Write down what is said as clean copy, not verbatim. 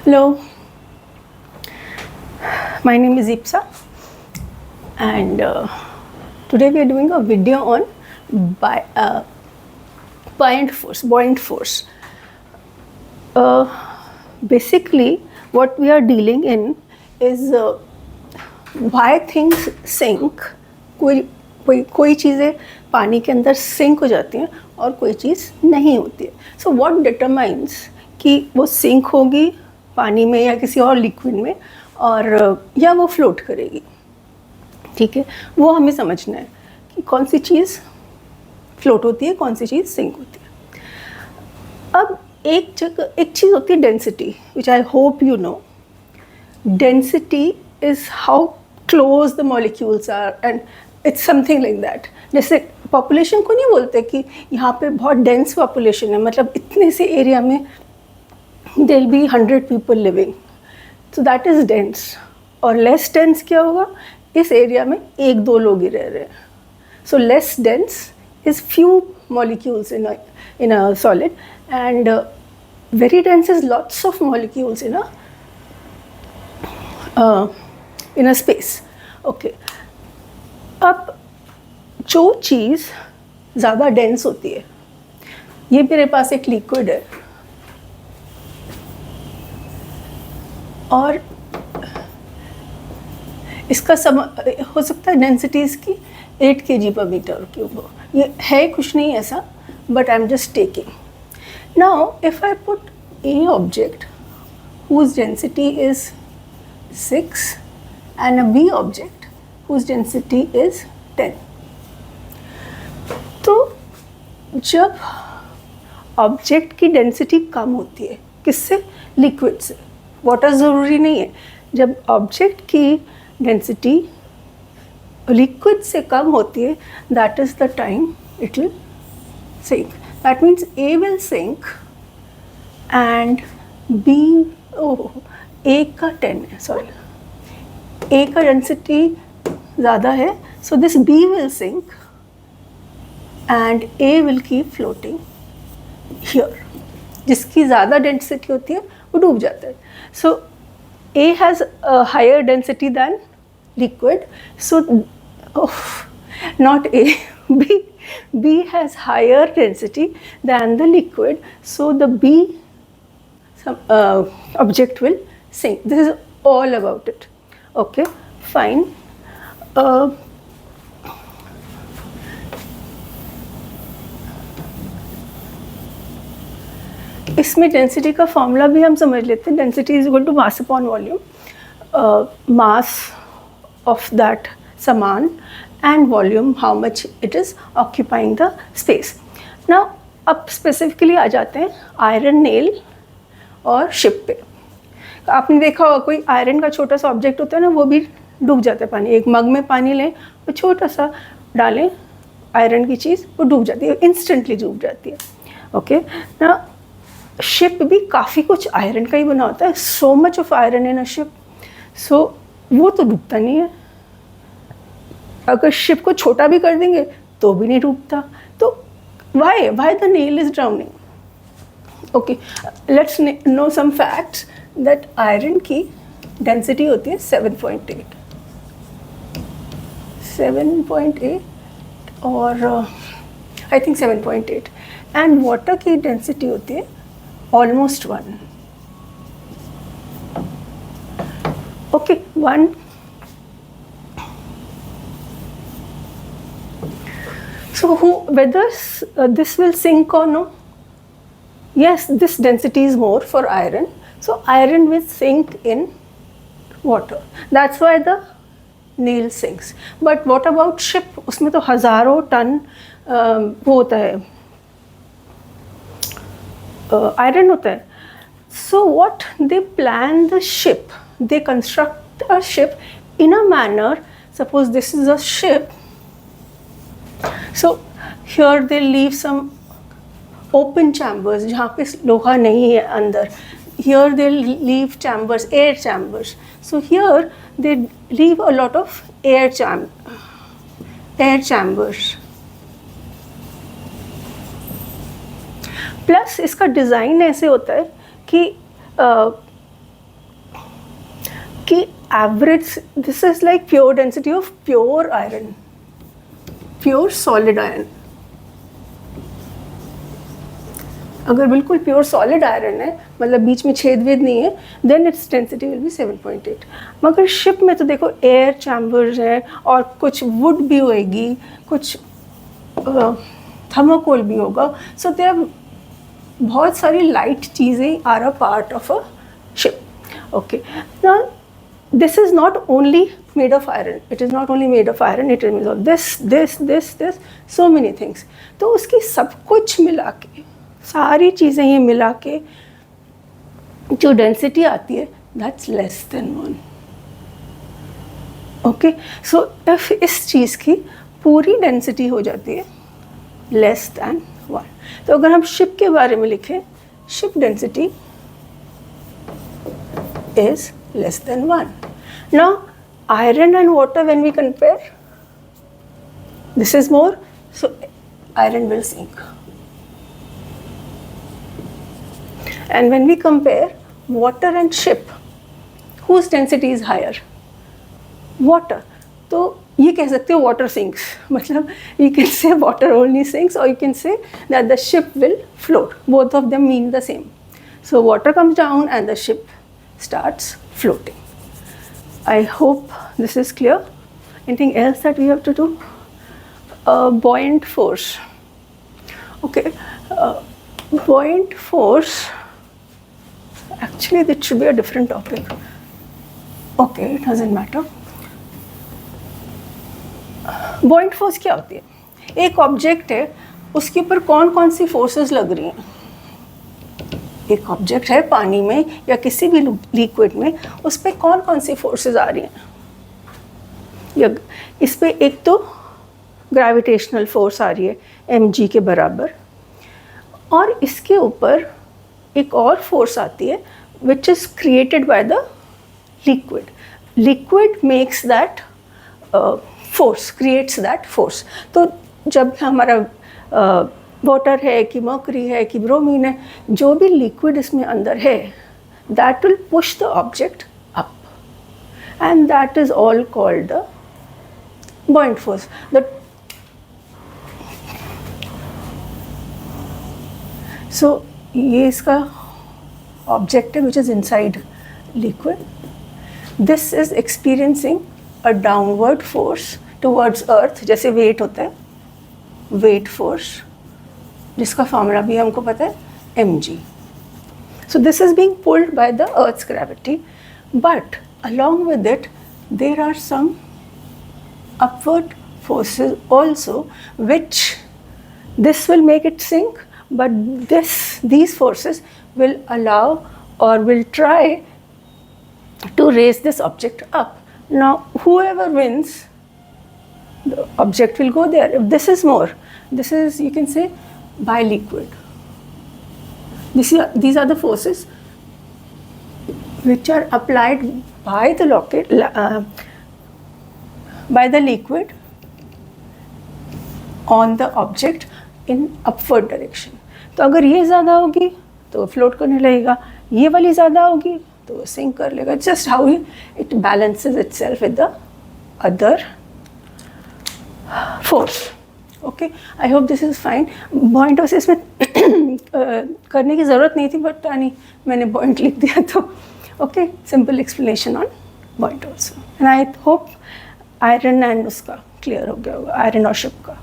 Hello, my name is Ipsa, and today we are doing a video on buoyant force. Basically, what we are dealing in is why things sink. कोई चीज़ें पानी के अंदर sink हो जाती हैं और कोई चीज़ नहीं होती है. सो व्हाट डिटरमाइंस कि वो सिंक होगी पानी में या किसी और लिक्विड में और या वो फ्लोट करेगी. ठीक है, वो हमें समझना है कि कौन सी चीज़ फ्लोट होती है, कौन सी चीज़ सिंक होती है. अब एक चीज़ होती है density, which I hope you know. Density is how close the molecules are and it's something like that. जैसे पॉपुलेशन को नहीं बोलते कि यहाँ पे बहुत डेंस पॉपुलेशन है, मतलब इतने से एरिया में there will be 100 people living, so that is dense. और लेस डेंस क्या होगा, इस एरिया में एक दो लोग ही रह रहे हैं. So less dense is few molecules in a solid, and very dense is lots of molecules in a space. Okay. अब जो चीज़ ज़्यादा डेंस होती है, ये मेरे पास एक लिक्विड है और इसका हो सकता है डेंसिटी इसकी 8 kg/m³. ये है कुछ नहीं ऐसा, but I'm just taking. Now, if I put a object whose density is 6 and a B object whose density is 10, तो जब ऑब्जेक्ट की डेंसिटी कम होती है, किससे? लिक्विड से. वाटर ज़रूरी नहीं है. जब ऑब्जेक्ट की डेंसिटी लिक्विड से कम होती है, that is the time it will sink. That means A will sink and B, A का 10 है, sorry, A का डेंसिटी ज़्यादा है, so this B will sink and A will keep floating here. जिसकी ज़्यादा डेंसिटी होती है वो डूब जाता है. So A has a higher density than liquid, so not A, B has higher density than the liquid, so the B object will sink. This is all about it. Okay, fine. इसमें density का formula भी हम समझ लेते हैं. Density is equal to mass upon volume. Mass of that सामान and volume, how much it is occupying the space. Now, अब specifically आ जाते हैं आयरन नेल और शिप पे. आपने देखा होगा कोई आयरन का छोटा सा ऑब्जेक्ट होता है ना, वो भी डूब जाता है पानी. एक मग में पानी लें, वो छोटा सा डालें आयरन की चीज़, वो डूब जाती है, इंस्टेंटली डूब जाती है. ओके ना, शिप भी काफ़ी कुछ आयरन का ही बना होता है. So much of iron in a ship, so वो तो डूबता नहीं है. अगर शिप को छोटा भी कर देंगे तो भी नहीं डूबता. तो why the nail is drowning? Okay, let's know some facts that iron की density होती है 7.8 और I think 7.8, and water की density होती है almost 1. Okay, 1. So whether this will sink or no? Yes, this density is more for iron, so iron will sink in water. That's why the nail sinks. But what about ship? उसमें तो हज़ारों ton वो होता है, iron होता है. So what they plan the ship? They construct a ship in a manner. Suppose this is a ship. So here they leave some open chambers जहाँ पे लोहा नहीं है अंदर. Here they leave chambers, air chambers. So here they leave a lot of air chambers. Plus इसका design ऐसे होता है कि कि average, this is like pure density of pure iron, pure solid iron. अगर बिल्कुल प्योर सॉलिड आयरन है, मतलब बीच में छेद वेद नहीं है, then its density will be 7.8। मगर शिप में तो देखो एयर चैम्बर्स है और कुछ वुड भी होएगी, कुछ थर्मोकोल भी होगा, सो दे आर बहुत सारी लाइट चीज़ें are a part of a ship. Okay, now this is not only made of iron, it is not only made of iron, it is made of this, so many things। तो उसकी सब कुछ मिला के, सारी चीज़ें ये मिला के जो डेंसिटी आती है, that's less than 1। Okay, so if इस चीज़ की पूरी डेंसिटी हो जाती है less than 1, तो अगर हम शिप के बारे में लिखें, ship density is less than 1। Now iron and water, when we compare, this is more, so iron will sink, and when we compare water and ship, whose density is higher? Water। तो ये कह सकते हो water sinks, मतलब you can say water only sinks, or you can say that the ship will float, both of them mean the same। So water comes down and the ship starts floating। I hope this is clear। Anything else that we have to do? Buoyant force। Okay, buoyant force, actually that should be a different topic। Okay, it doesn't matter। buoyant force क्या होती है? एक object है, उसके ऊपर कौन कौन सी forces लग रही हैं। एक ऑब्जेक्ट है पानी में या किसी भी लिक्विड में, उस पर कौन कौन सी फोर्सेस आ रही हैं। या इस पे एक तो ग्रेविटेशनल फोर्स आ रही है mg के बराबर, और इसके ऊपर एक और फोर्स आती है which is created by the liquid. Liquid makes that force, creates that force. तो जब हमारा वाटर है कि मर्करी है कि ब्रोमीन है, जो भी लिक्विड इसमें अंदर है, that will push the object up, and that is all called the buoyant force। सो ये इसका ऑब्जेक्ट है which is inside liquid. This is experiencing a downward force towards अर्थ, जैसे वेट होता है, वेट फोर्स, जिसका फॉर्मूला भी हमको पता है mg। So this is being pulled by the earth's gravity, but along with it there are some upward forces also, which this will make it sink, but these forces will allow or will try to raise this object up। Now whoever wins, the object will go there। If this is more, this is, you can say, by liquid, these are the forces which are applied by the liquid on the object in upward direction। तो अगर ये ज़्यादा होगी तो float करने लगेगा, ये वाली ज़्यादा होगी तो सिंक कर लेगा। Just how it balances itself with the other force. Okay, I hope this is fine. Point of इसमें करने की ज़रूरत नहीं थी, बट नहीं, मैंने पॉइंट लिख दिया। तो okay, simple explanation on point also, and I hope iron and उसका क्लियर हो गया होगा, आयरन और शिप का।